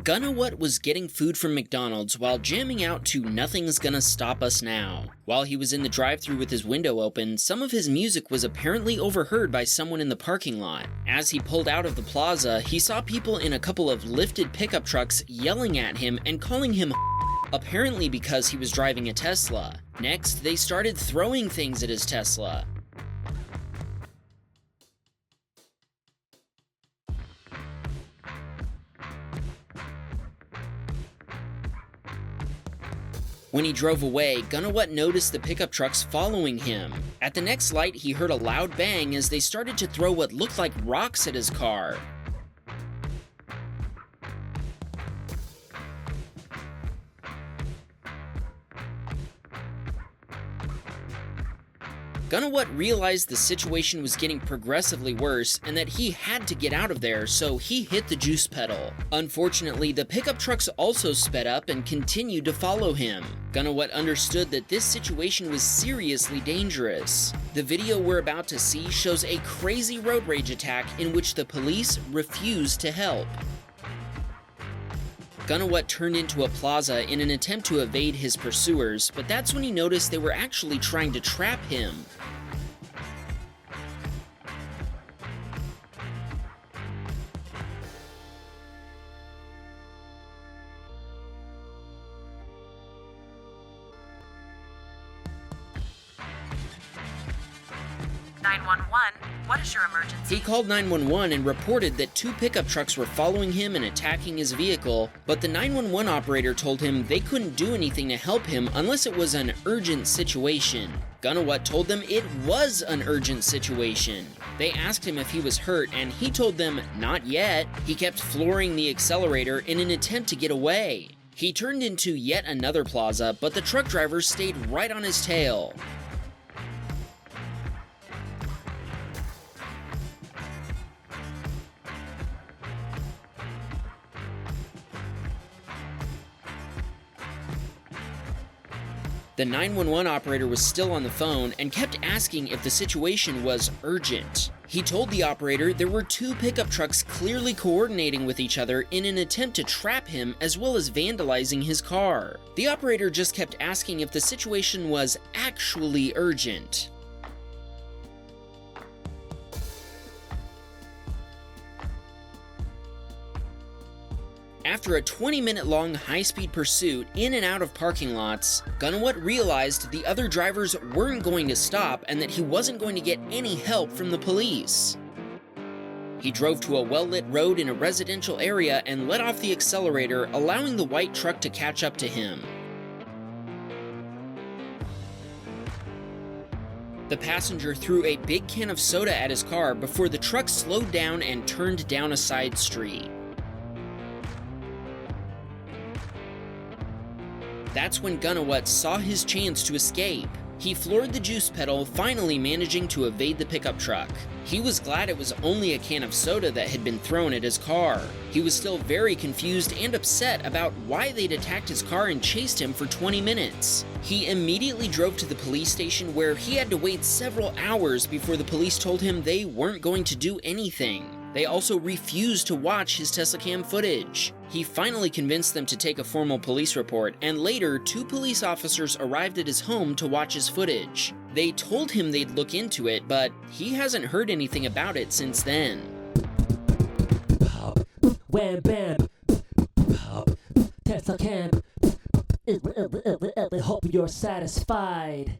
Gunawut was getting food from McDonald's while jamming out to Nothing's Gonna Stop Us Now. While he was in the drive-thru with his window open, some of his music was apparently overheard by someone in the parking lot. As he pulled out of the plaza, he saw people in a couple of lifted pickup trucks yelling at him and calling him apparently because he was driving a Tesla. Next, they started throwing things at his Tesla. When he drove away, Gunawut noticed the pickup trucks following him. At the next light, he heard a loud bang as they started to throw what looked like rocks at his car. Gunawut realized the situation was getting progressively worse and that he had to get out of there, so he hit the juice pedal. Unfortunately, the pickup trucks also sped up and continued to follow him. Gunawut understood that this situation was seriously dangerous. The video we're about to see shows a crazy road rage attack in which the police refused to help. Gunawut turned into a plaza in an attempt to evade his pursuers, but that's when he noticed they were actually trying to trap him. What is your emergency? He called 911 and reported that two pickup trucks were following him and attacking his vehicle, but the 911 operator told him they couldn't do anything to help him unless it was an urgent situation. Gunawut told them it was an urgent situation. They asked him if he was hurt, and he told them not yet. He kept flooring the accelerator in an attempt to get away. He turned into yet another plaza, but the truck driver stayed right on his tail. The 911 operator was still on the phone and kept asking if the situation was urgent. He told the operator there were two pickup trucks clearly coordinating with each other in an attempt to trap him as well as vandalizing his car. The operator just kept asking if the situation was actually urgent. After a 20-minute-long high-speed pursuit in and out of parking lots, Gunawut realized the other drivers weren't going to stop and that he wasn't going to get any help from the police. He drove to a well-lit road in a residential area and let off the accelerator, allowing the white truck to catch up to him. The passenger threw a big can of soda at his car before the truck slowed down and turned down a side street. That's when Gunawut saw his chance to escape. He floored the juice pedal, finally managing to evade the pickup truck. He was glad it was only a can of soda that had been thrown at his car. He was still very confused and upset about why they'd attacked his car and chased him for 20 minutes. He immediately drove to the police station where he had to wait several hours before the police told him they weren't going to do anything. They also refused to watch his Teslacam footage. He finally convinced them to take a formal police report, and later, two police officers arrived at his home to watch his footage. They told him they'd look into it, but he hasn't heard anything about it since then. Pop, wham bam, pop, Teslacam. Hope you're satisfied.